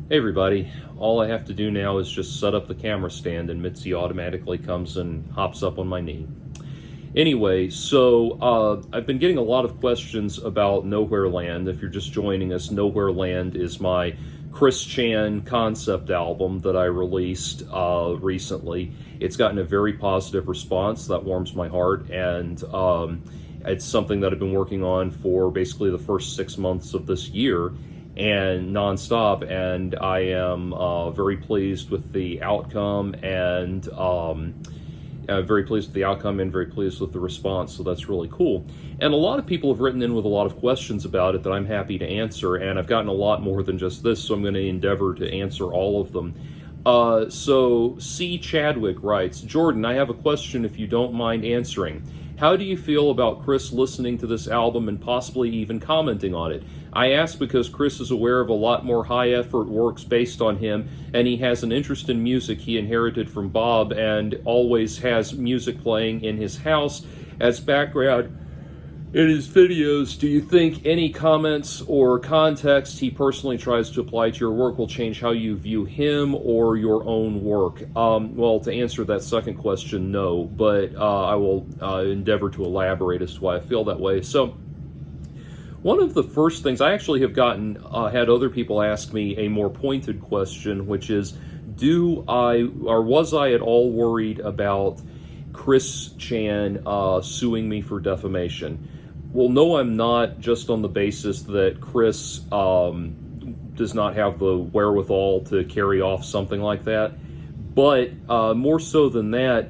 Hey everybody, all I have to do now is just set up the camera stand and Mitzi automatically comes and hops up on my knee. Anyway, I've been getting a lot of questions about Nowhere Land. If you're just joining us, Nowhere Land is my Chris Chan concept album that I released recently. It's gotten a very positive response that warms my heart, and it's something that I've been working on for basically the first 6 months of this year and nonstop, and I am very pleased with the outcome and very pleased with the outcome and very pleased with the response, so that's really cool. And a lot of people have written in with a lot of questions about it that I'm happy to answer, and I've gotten a lot more than just this, so I'm going to endeavor to answer all of them. So C. Chadwick writes, Jordan, I have a question if you don't mind answering. How do you feel about Chris listening to this album and possibly even commenting on it? I ask because Chris is aware of a lot more high-effort works based on him, and he has an interest in music he inherited from Bob and always has music playing in his house as background in his videos. Do you think any comments or context he personally tries to apply to your work will change how you view him or your own work? Well, to answer that second question, no, but I will endeavor to elaborate as to why I feel that way. So, one of the first things I actually have had other people ask me a more pointed question, which is, was I at all worried about Chris Chan suing me for defamation? Well, no, I'm not, just on the basis that Chris does not have the wherewithal to carry off something like that. But more so than that,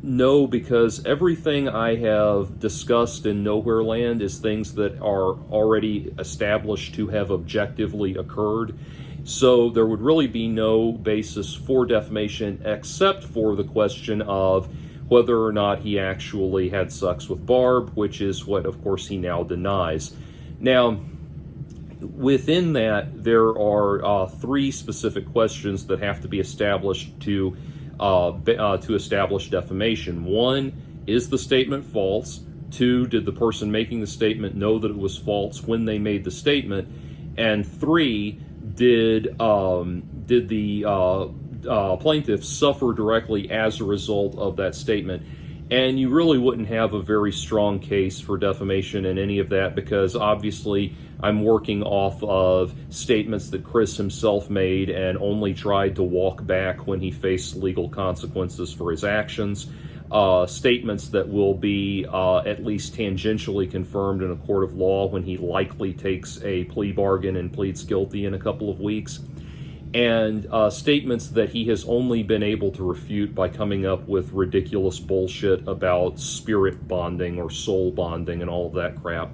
no, because everything I have discussed in Nowhere Land is things that are already established to have objectively occurred. So there would really be no basis for defamation except for the question of whether or not he actually had sex with Barb, which is what, of course, he now denies. Now, within that, there are three specific questions that have to be established to establish defamation. One, is the statement false? Two, did the person making the statement know that it was false when they made the statement? And three, did the plaintiff suffer directly as a result of that statement? And you really wouldn't have a very strong case for defamation in any of that, because obviously I'm working off of statements that Chris himself made and only tried to walk back when he faced legal consequences for his actions. Statements that will be at least tangentially confirmed in a court of law when he likely takes a plea bargain and pleads guilty in a couple of weeks. And statements that he has only been able to refute by coming up with ridiculous bullshit about spirit bonding or soul bonding and all of that crap.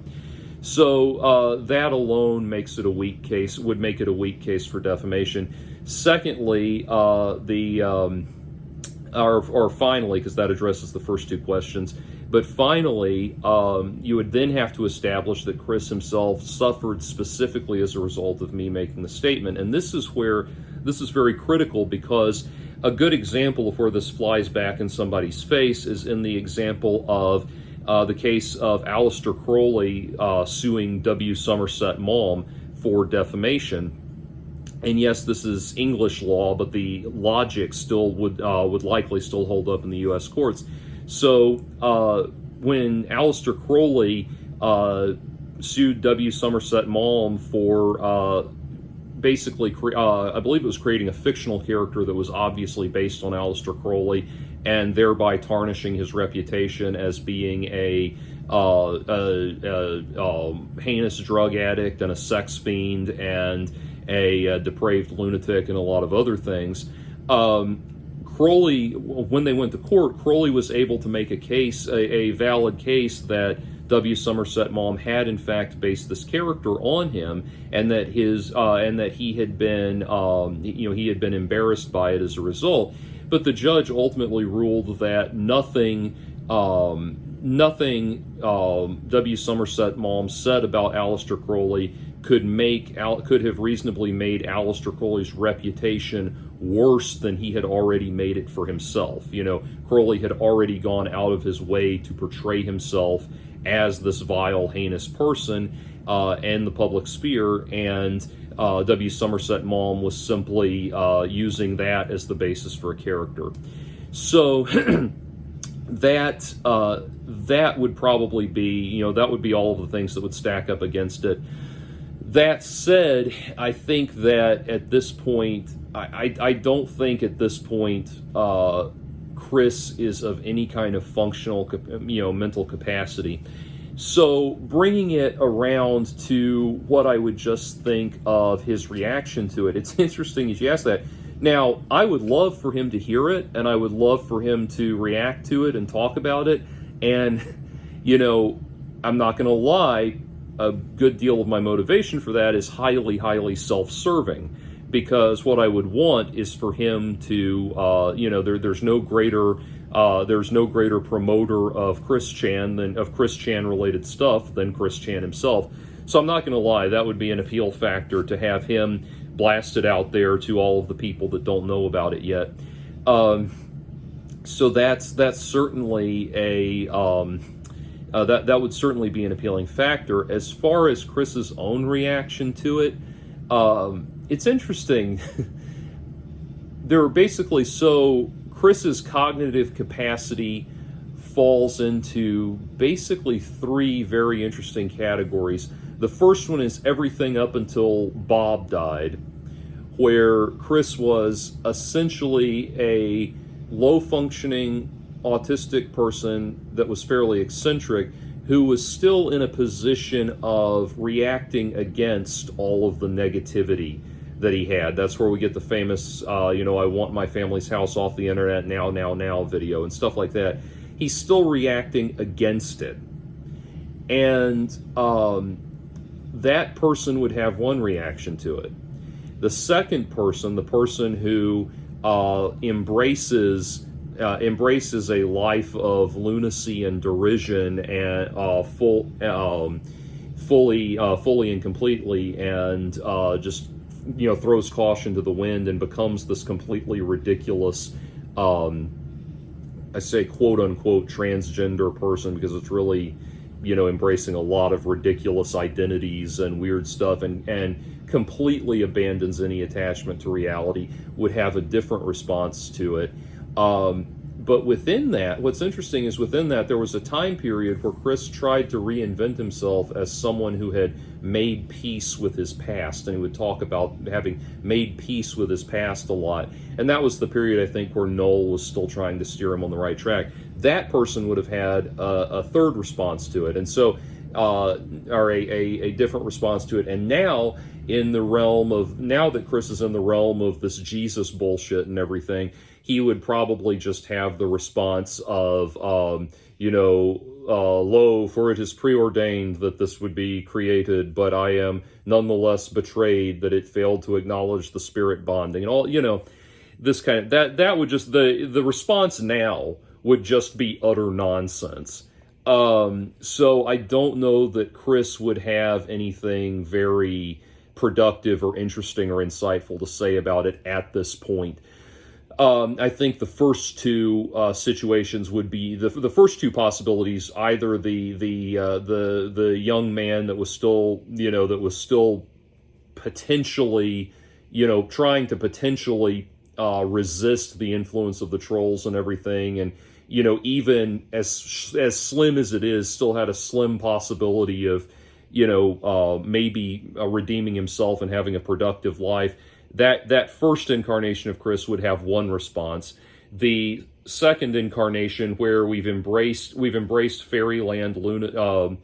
So that alone makes it a weak case, would make it a weak case for defamation. Secondly, finally, because that addresses the first two questions, but finally, you would then have to establish that Chris himself suffered specifically as a result of me making the statement. And this is very critical, because a good example of where this flies back in somebody's face is in the example of the case of Aleister Crowley suing W. Somerset Maugham for defamation. And yes, this is English law, but the logic still would likely still hold up in the U.S. courts. So when Aleister Crowley sued W. Somerset Maugham for basically, I believe it was creating a fictional character that was obviously based on Aleister Crowley, and thereby tarnishing his reputation as being a heinous drug addict and a sex fiend and a depraved lunatic and a lot of other things. Crowley, when they went to court, Crowley was able to make a case, a valid case, that W. Somerset Maugham had in fact based this character on him, and that he had been, he had been embarrassed by it as a result. But the judge ultimately ruled that nothing W. Somerset Maugham said about Aleister Crowley could have reasonably made Aleister Crowley's reputation worse than he had already made it for himself. Crowley had already gone out of his way to portray himself as this vile, heinous person in the public sphere, and W. Somerset Maugham was simply using that as the basis for a character. So that would probably be, that would be all of the things that would stack up against it. That said, I think that at this point, I don't think at this point Chris is of any kind of functional, mental capacity. So bringing it around to what I would just think of his reaction to it, it's interesting as you ask that. Now, I would love for him to hear it, and I would love for him to react to it and talk about it. And, I'm not going to lie, a good deal of my motivation for that is highly, highly self-serving. Because what I would want is for him to, there's no greater promoter of Chris Chan related stuff than Chris Chan himself. So I'm not going to lie, that would be an appeal factor to have him blasted out there to all of the people that don't know about it yet. So that's certainly that would certainly be an appealing factor. As far as Chris's own reaction to it, it's interesting. There are basically, so Chris's cognitive capacity falls into basically three very interesting categories. The first one is everything up until Bob died, where Chris was essentially a low-functioning autistic person that was fairly eccentric, who was still in a position of reacting against all of the negativity that he had. That's where we get the famous, I want my family's house off the internet now video and stuff like that. He's still reacting against it. And that person would have one reaction to it. The second person, the person who embraces a life of lunacy and derision and fully and completely, and just throws caution to the wind and becomes this completely ridiculous, I say quote unquote transgender person, because it's really embracing a lot of ridiculous identities and weird stuff, and completely abandons any attachment to reality, would have a different response to it. But within that, what's interesting is within that, there was a time period where Chris tried to reinvent himself as someone who had made peace with his past, and he would talk about having made peace with his past a lot. And that was the period, I think, where Noel was still trying to steer him on the right track. That person would have had a third response to it, and so, or a different response to it. And now, now that Chris is in the realm of this Jesus bullshit and everything, he would probably just have the response of, lo, for it is preordained that this would be created, but I am nonetheless betrayed that it failed to acknowledge the spirit bonding, and all, this kind of, that would just, the response now would just be utter nonsense. So I don't know that Chris would have anything very productive or interesting or insightful to say about it at this point. I think the first two situations would be the first two possibilities. Either the young man that was still potentially, trying to potentially resist the influence of the trolls and everything, and even as slim as it is, still had a slim possibility of maybe redeeming himself and having a productive life. That first incarnation of Chris would have one response. The second incarnation, where we've embraced fairyland or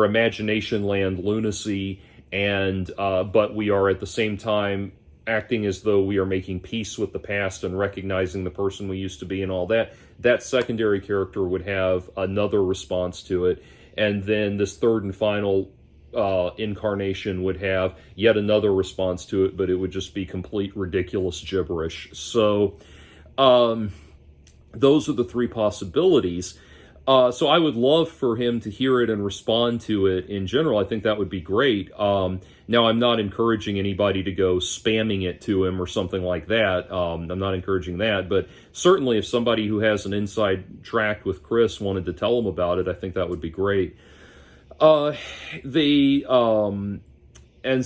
imagination land lunacy, and but we are at the same time acting as though we are making peace with the past and recognizing the person we used to be and all that. That secondary character would have another response to it, and then this third and final incarnation would have yet another response to it, but it would just be complete ridiculous gibberish. So those are the three possibilities. So I would love for him to hear it and respond to it in general. I think that would be great. Now, I'm not encouraging anybody to go spamming it to him or something like that. I'm not encouraging that, but certainly if somebody who has an inside track with Chris wanted to tell him about it, I think that would be great. And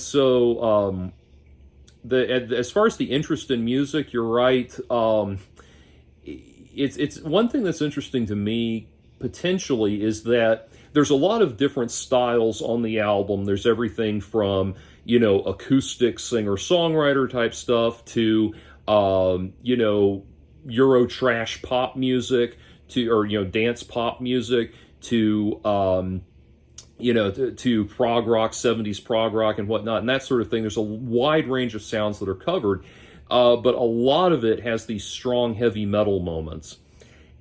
so as far as the interest in music, you're right. It's one thing that's interesting to me potentially is that there's a lot of different styles on the album. There's everything from, acoustic singer-songwriter type stuff to, Euro trash pop music to, or, dance pop music to, to prog rock, 70s prog rock and whatnot, and that sort of thing. There's a wide range of sounds that are covered, but a lot of it has these strong heavy metal moments.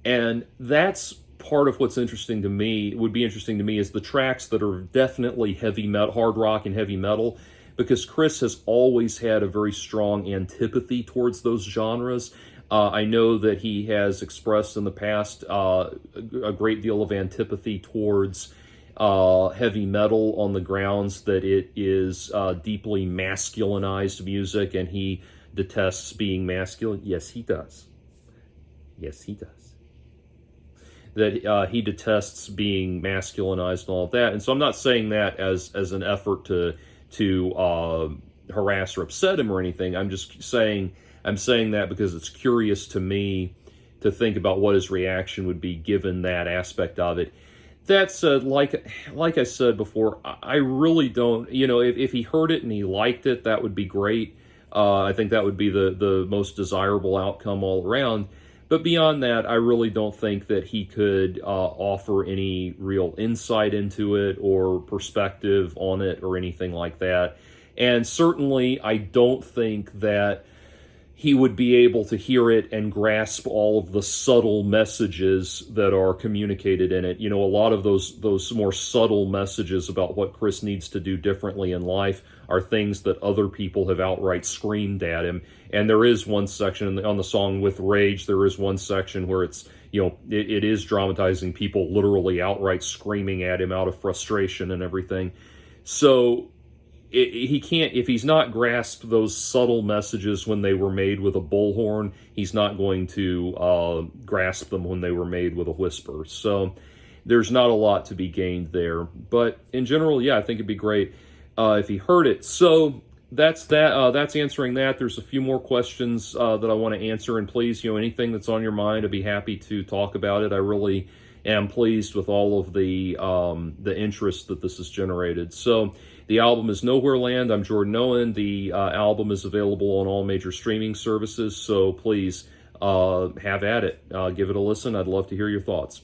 And that's part of what's interesting to me, would be interesting to me, is the tracks that are definitely heavy metal, hard rock and heavy metal, because Chris has always had a very strong antipathy towards those genres. I know that he has expressed in the past a great deal of antipathy towards heavy metal on the grounds that it is deeply masculinized music, and he detests being masculine. Yes, he does. Yes, he does. That he detests being masculinized and all of that. And so I'm not saying that as an effort to harass or upset him or anything. I'm saying that because it's curious to me to think about what his reaction would be given that aspect of it. That said, like I said before, I really don't, if he heard it and he liked it, that would be great. I think that would be the most desirable outcome all around. But beyond that, I really don't think that he could offer any real insight into it or perspective on it or anything like that. And certainly, I don't think that he would be able to hear it and grasp all of the subtle messages that are communicated in it. A lot of those more subtle messages about what Chris needs to do differently in life are things that other people have outright screamed at him. And there is one section on the song With Rage, there is one section where it's, it is dramatizing people literally outright screaming at him out of frustration and everything. So he can't, if he's not grasped those subtle messages when they were made with a bullhorn, he's not going to grasp them when they were made with a whisper. So there's not a lot to be gained there. But in general, yeah, I think it'd be great if he heard it. So that's that. That's answering that. There's a few more questions that I want to answer, and please, anything that's on your mind, I'd be happy to talk about it. I really am pleased with all of the interest that this has generated. So the album is Nowhere Land. I'm Jordan Owen. The album is available on all major streaming services, so please have at it. Give it a listen. I'd love to hear your thoughts.